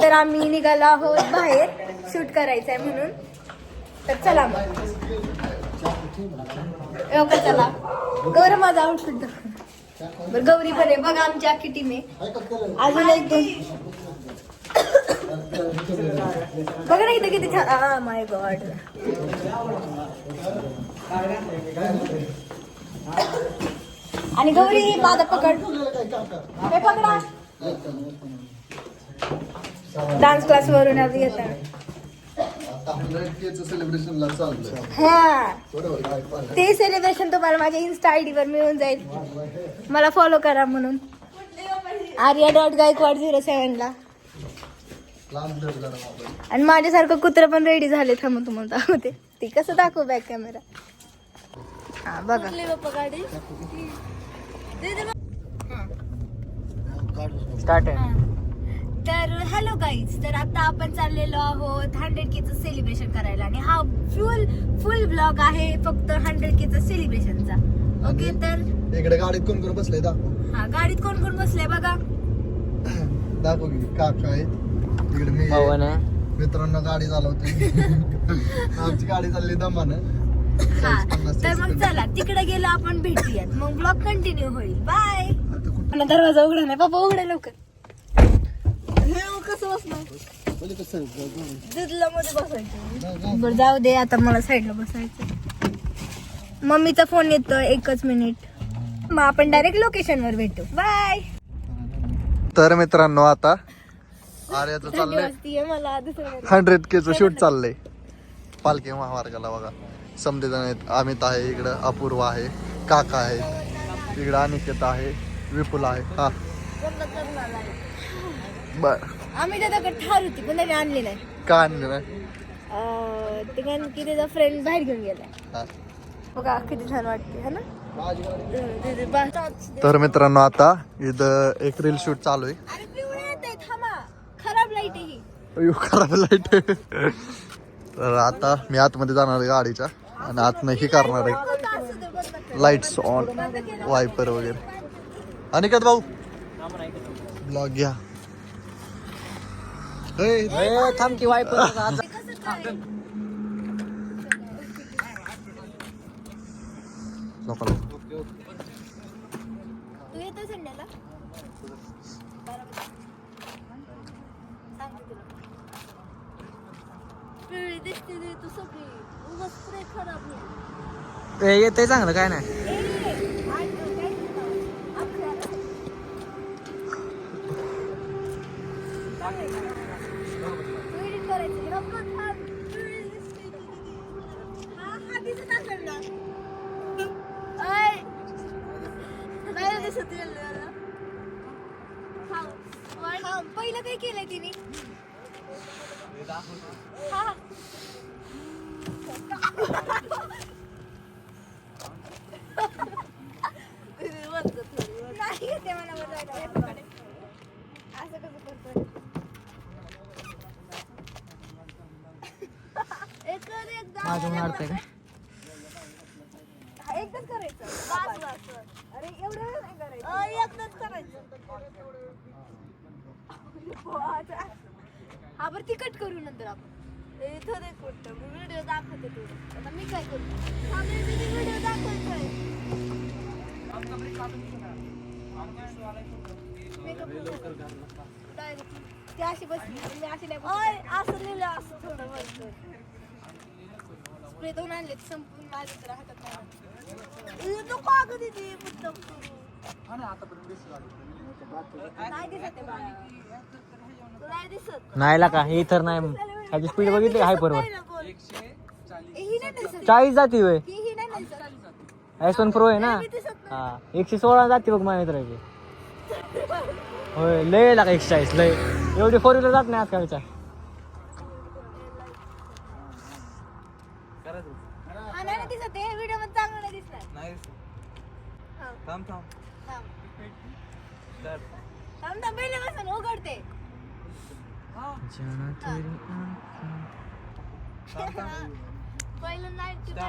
तर आम्ही निघालो आहोत बाहेर शूट करायचंय म्हणून. तर चला मग लवकर चला. गौरव माझा आउटफिट दाखव. बरं गौरी पण आहे बघा आमच्या अख्खी टीम आहे. अजून एक दोन बघा ना इथे किती छान. माय गॉड. आणि गौरी माझा पकड हे पकडा. डान्स क्लास वरून आधी येतात. हा ते सेलिब्रेशन तुम्हाला माझ्या इन्स्टा आयडी वर मिळून जाईल. मला फॉलो करा म्हणून arya.gaekwad07 ला. आणि माझ्यासारखं कुत्र पण रेडी झाले. थांब तुम्हाला दाखवते ते कसं दाखवू बॅक कॅमेरा. हा बघा स्टार्ट आहे. तर हॅलो गाईज. तर आता आपण चाललेलो आहोत 100K चं सेलिब्रेशन करायला. आणि हा फुल ब्लॉग आहे फक्त 100K चं सेलिब्रेशनचा. ओके तर इकडे गाडीत कोण कोण बसले दाखव. हा गाडीत कोण कोण बसले बघा. दाखव की काका आहेत इकडे. मी पवन आहे. मित्रांनो गाडी चालवते. आमची गाडी चालली दमानं. हा तर मग चला तिकडे गेलो आपण भेटूयात. मग ब्लॉग कंटिन्यू होईल. बाय. मला दरवाजा उघडा नाही पप्पा. उघडा लवकर. कसं बसणार दुधला मध्ये बसायचं. बरं जाऊ दे आता मला साईडला बसायचं. मम्मीचा फोन येतो 1 मिनिट. मग आपण डायरेक्ट लोकेशन वर भेटू. बाय. तर मित्रांनो आता आर्याचं चाललंय मला दुसरं 100K चं शूट चाललंय पालखी महामार्गाला. बघा समजे जण आहेत. अमित आहे इकडं, अपूर्व आहे, काका आहे इकडं, अनिकेत आहे, विपुल आहे. हा बर. आम्ही त्याच्याकडे ठार होती पण त्याने आणली नाही. का आणलं नाही? ते कारण की त्याचा फ्रेंड बाहेर घेऊन गेलाय. हा. बघा किती छान वाटते है ना. तर मित्रांनो आता इथं एक रील शूट चालू आहे. अरे पिवळे येते थांबा. खराब लाईट आहे ही. अयो खराब लाईट. तर आता मी आतमध्ये जाणार आहे गाडीच्या आणि आतनं ही करणार आहे लाईट्स ऑन वायपर वगैरे. अनिकेत भाऊ ब्लॉग घ्या. थांब की वायपर. लोकांना तू येतो संडेला. पिवळी दिसते तू सगळी. उगाच स्प्रे खराब होईल. येतंय चांगलं काय नाही. पहिलं काय केलंय तिने. नाही ते मला असं कसं करतोय. माझं मारतंय काय. एकदाच करायचं. अरे एवढं वेळ नाही करायचं. एकदाच करायचं. हा बरं ती कट करू नंतर आपण. इथं नाही कुठं व्हिडिओ दाखवते तू. आता मी काय करू. व्हिडिओ दाखवायचंय. ती अशी बसली मी अशी नाही. असं लिहिलं असं थोडं बसतं. स्प्रे दोन आणले संपून माझ्या तर हातात नको अगं दिदी मुद्दाम करू. नाही दिसत आहे. नाही दिसत. नाही ला का हे तर नाही. ह्याची स्पीड बघितली हायपर वर ही नाही दिसत. 40 जाती होय. ही नाही दिसत. S1 Pro आहे ना. हा 116 जाती बघ माझ्या मित्राची. होय लय लागा 140 लय. एवढी 4 व्हीलर जात नाही आजकालच्या. हा नाही दिसत. हे व्हिडिओ मध्ये चांगलं नाही दिसणार. नाही थांब थांब थांब थांब पहिले बसून उघडते. पहिलं नाईट केले.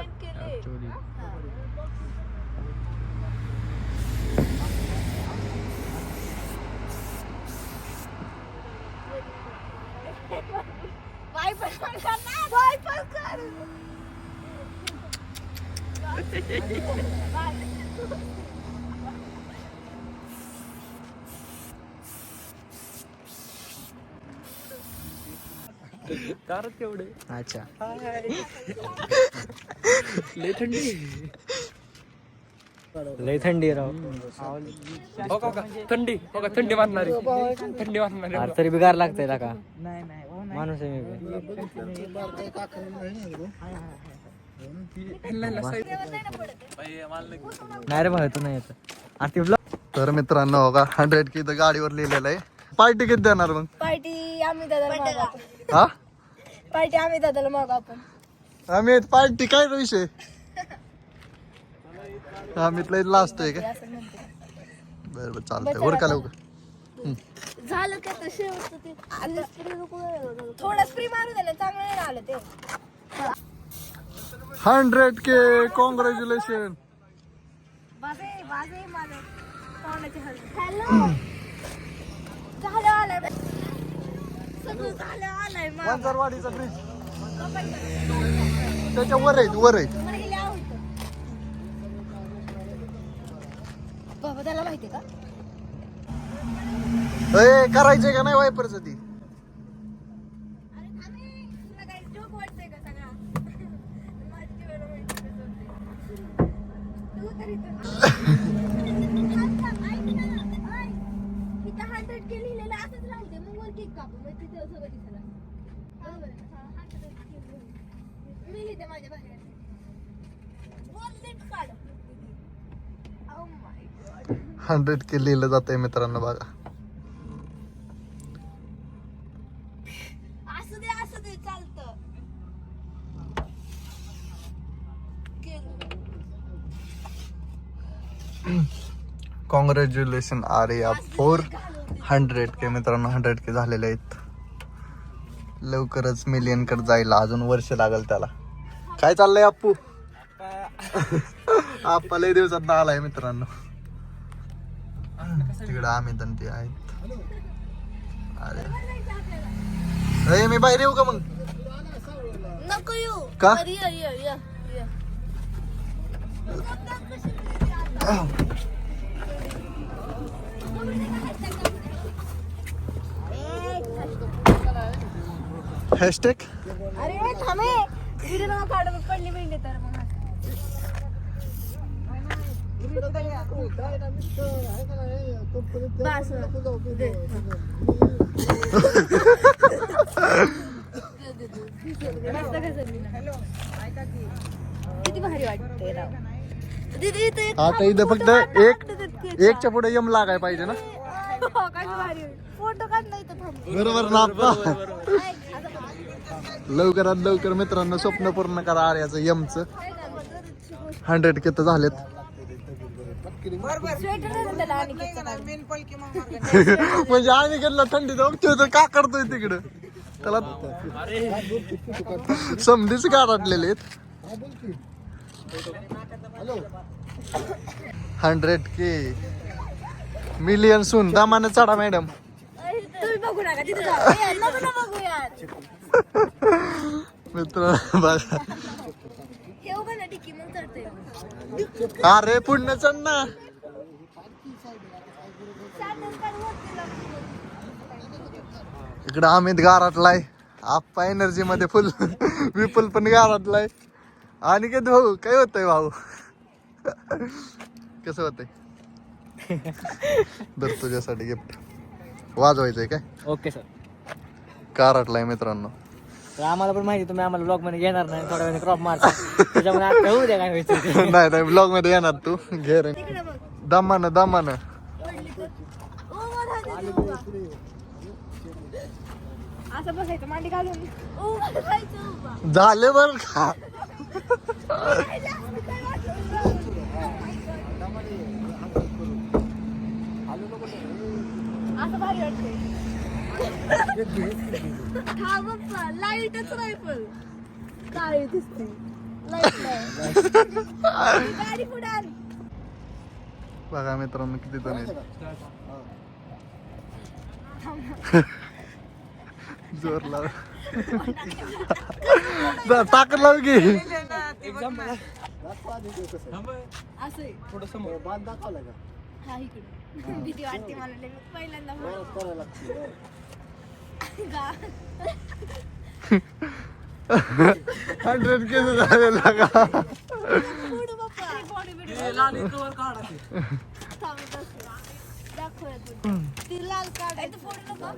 दारात केवढे अच्छा लय थंडी राव थंडी वाटणारी अरे तरी बिगार लागतंय का माणूस आहे मी नाही रे भाऊ तू नाही येत अरे ते तर मित्रांनो बघा 100 की इथं गाडीवर लिहिलेलं आहे. पार्टी किती देणार मग? पार्टी आम्ही दादाला मागू आपण. हा पार्टी आम्ही दादाला मागू आपण. आम्ही पार्टी काय रे विषय आम्ही लय लाजतोय का? असं म्हणते. बरं बरं चालतंय वर का लवकर झालं का तर शेवटचं ते आता थोडं स्प्री मारू दिलं चांगलं नाही आलं ते 100 के कॉंग्रॅच्युलेशन. बाजे बाजे माझं तोंडाची हलकी. हॅलो झालं आलंय सगळं झालं आलंय माझं. वंजारवाडीचा ब्रिज त्याच्या वर आहेत वर आहेत. मला हे लिहावं होतं. बाबा त्याला माहिती का ए करायचंय का नाही वायपरचं ती अरे थांबे तुला काही जोक वाटतंय का सगळा माझ्या जीवाला माहिती कसं होतंय. तू तरी इथं 100 के लिहिलेलं असंच राहते मग वर केक कापू मग तिथे सगळं दिसलं बरोबर आहे. हा, 100 के लिहिलेलं. मी लिहिते माझ्या बाहेर वर नीट काढ. Oh my God. 100 के लिहिलं जातंय मित्रांनो बघा. असू दे चालतं. कॉंग्रॅच्युलेशन आर्या 400 के मित्रांनो 100 के झालेले आहेत. लवकरच मिलियन कडे जायला अजून वर्ष लागल त्याला. काय चाललंय अप्पू? आप्पा लय दिवसात आलाय मित्रांनो. तिकडे आम्ही ते आहेत. अरे मी बाहेर येऊ का मग? नको येऊ का? ये. हॅशटॅग अरे थांबे व्हिडिओ नका काढू मग पडली बिंडी तर मग बस दे. मस्त घसरली ना. किती भारी वाटते राव. दीदी इथं एक आता इथं फक्त एकच्या पुढे यम लागाय पाहिजे ना. काय भारी फोटो काढला इथं थांब. बरोबर ना आप्पा. लवकरात लवकर मित्रांनो स्वप्न पूर्ण करा आर्याचं यमचं. 100 के तर झालेत. स्वेटर आणि म्हणजे आम्ही गेलो थंडीत बघतोय तर का करतोय तिकडं त्याला समधीच गारटलेले आहेत. 100 के मिलियन सून दामाने चढा मॅडम. तुम्ही बघू नका तिथे जाऊ. ए, नको ना बघू यार. मित्र बघा ठेव का ना टिकी मग चढते. अरे पुण्य चढ ना. इकडं अमित गारटलाय. आप्पा एनर्जी मध्ये फुल. विपुल पण गारटलाय. आणि काय भाऊ काय होतंय भाऊ? कसं होतंय? दर तुझ्यासाठी गिफ्ट वाजवायचंय काय? Okay sir. गारटलाय मित्रांनो. तर आम्हाला पण माहिती तुम्ही आम्हाला ब्लॉग मध्ये घेणार नाही थोड्या वेळाने क्रॉप मारता त्याच्यामुळे आता होऊ द्या काय व्हायचं. नाही नाही ब्लॉग मध्ये येणार तू घे रे. तिकडे बघ. दमानं दमानं. पडली तर. उभं राहायचं ते उभं. असं बसायचं मांडी घालून उभं राहायचं उभं. झाले बर का? असं भारी वाटतंय. हा बाप्पा लाईटच नाही पण काळी दिसते. लाईट नाही. गाडी पुढे आली. बघा मित्रांनो किती जण आहेत. जोर लाव ताकद लाव की हा इकडे भीती वाटते मला लय. पहिल्यांदा गा. 100 केस झालेला का पुढं बाप्पा. थांबत असते. दाखवूया तुला. ती लाल कार्ड आहे. फोडू नका.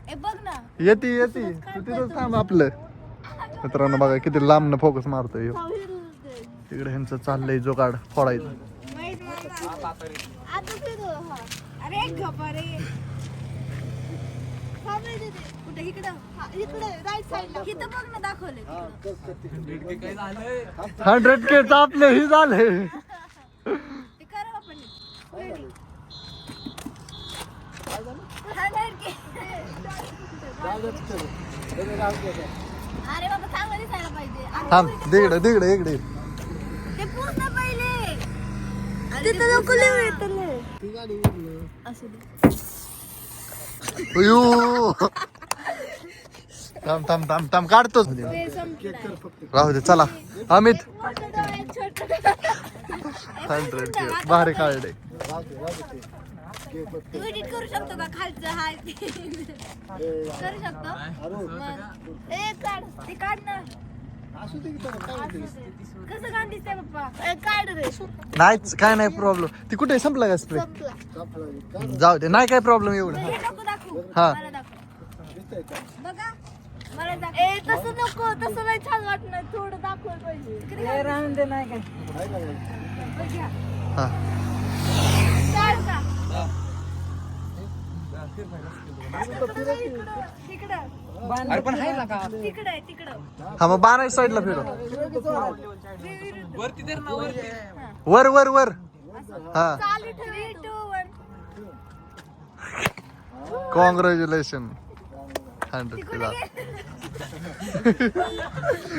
ए बघ ना. येते तू तिथंच थांब आपलं. मित्रांनो बघा किती लांबनं फोकस मारतोय ह्यो. तिकडे ह्यांचं चाललंय जो काढ फोडायचं. आता फिरू. हा. अरे गप्पा रे. कुठे इकडं? इकडे राईट साईडला. इथं बघ ना दाखवलंय. 100K आपलं ही झालंय. ते करा आपण. अरे बाबा चांगलं दिसायला पाहिजे. थांब तिकडे इकडे ते पूर्ण पहिले. तिथं नको लिहू येतं ना. असू दे. अयो थांब काढतोच ते संपलं. राहू दे चला अमित मोठं डोळे, छोटं 100K भारी काढले. तू एडिट करू शकतो का खालचं हाय ते? करू शकतो मग. ए काढ ते काढ ना. कसं काढ दिसतंय पप्पा? ए काढ रे. नाहीच काय नाही प्रॉब्लेम. ती कुठे संपला का स्प्रे? जाऊ दे नाही काय प्रॉब्लेम एवढं. हे नको दाखवू. हा. मला दाखव. बघा मला दाखव. ए तसं नको. तसं नाही छान वाटणार. थोडं दाखवायला पाहिजे. राहून दे नाही काय. बघ ह्या. हा काढ का? तिकडं. अरे पण आहे ना का तिकडं आहे तिकडं. हा मग बारा साईडला फिरव. वरती तर ना वरती. वर हा चालू ठेव. 3, 2, 1. कॉंग्रॅच्युलेशन 100K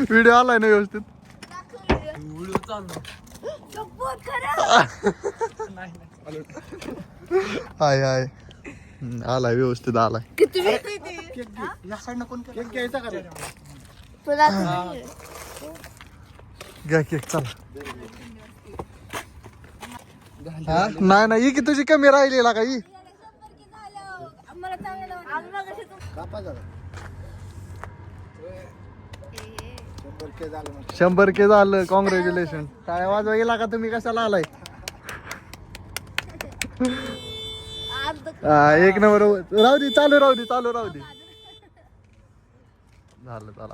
व्हिडिओ आलाय ना व्यवस्थित. हाय आलाय व्यवस्थित आलाय. किती घ्या केक चला. हा नाही ही की तुझी कमी राहिलेला का ही. मला चांगलं वाटलं. 100K झालं. कॉंग्रॅच्युलेशन. टाळ्या वाजवा गेला का तुम्ही कशाला आलाय. एक नंबर. राहू दे चालू राहू दे. झालं चला.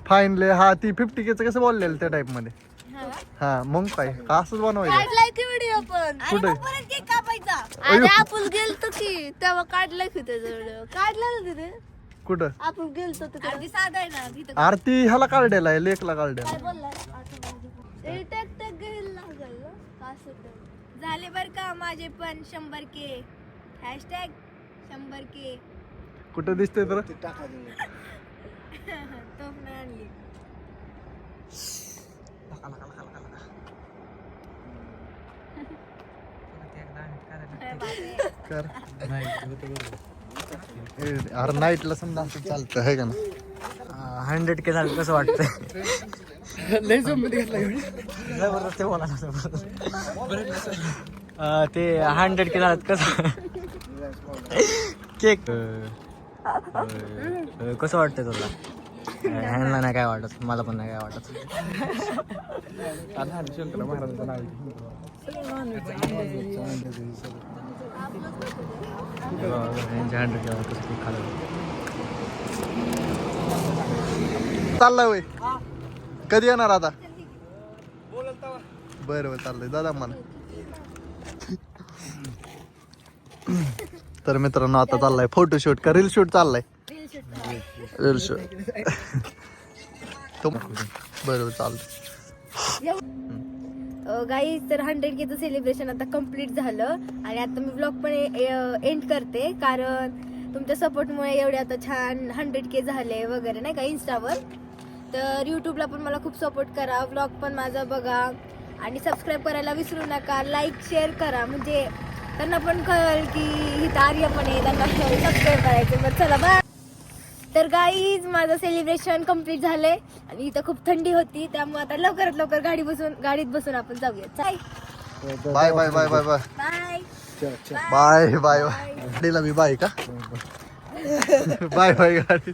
फाईनली हा ती 50K कसं बोललेलं त्या टाइप मध्ये. हा मग काय असंच बनवायचं. काढलाय की व्हिडिओ पण. कुठे? परत केक कापायचा. अयो. अरे आपण गेलतो की तेव्हा काढलाय की त्याचा व्हिडिओ. काढला ना तिथे. कुठं आपण गेलतो तिथे. अगदी साधा आहे ना तिथं. आरती ह्याला काढलेला आहे लेकला काढलेला. काय बोललाय? टेक घेईल लागल ना. असं तर. झाले बर का माझे पण 100K. Hashtag 100K. कुठं दिसतंय तर तो पण आणली. कर अरे नाईटला समजा असं चालतं आहे का ना. 100K झालं कसं वाटतंय. जबरदस्ती बोला ते 100K झालं कसं केक कसं वाटतंय तुला. ह्यांना नाही काय वाटत. मला पण नाही काय वाटत. चाललाय वय कधी येणार आता. बरं चाललंय दादा मला. तर मित्रांनो आता चाललाय फोटोशूट का रील शूट चाललाय. रील शूट बरोबर चालतं. गाईज तर 100Kचं सेलिब्रेशन आता कम्प्लीट झालं आणि आता मी ब्लॉग पण एंड करते कारण तुमच्या सपोर्टमुळे एवढे आता छान 100K झाले वगैरे नाही का इंस्टावर. तर यूट्यूबला पण मला खूप सपोर्ट करा. ब्लॉग पण माझा बघा आणि सबस्क्राईब करायला विसरू नका. लाईक शेअर करा म्हणजे त्यांना पण कळेल की इथं आर्य पण आहे, त्यांना सबस्क्राईब करायचं. बरं चला बाय. तर गाईज माझं सेलिब्रेशन कम्प्लीट झालंय आणि इथं खूप थंडी होती, त्यामुळे आता लवकरात लवकर गाडीत बसून आपण जाऊया. Bye bye bye bye bye bye bye bye bye गाडीला मी बाय का बाय बाय गाडी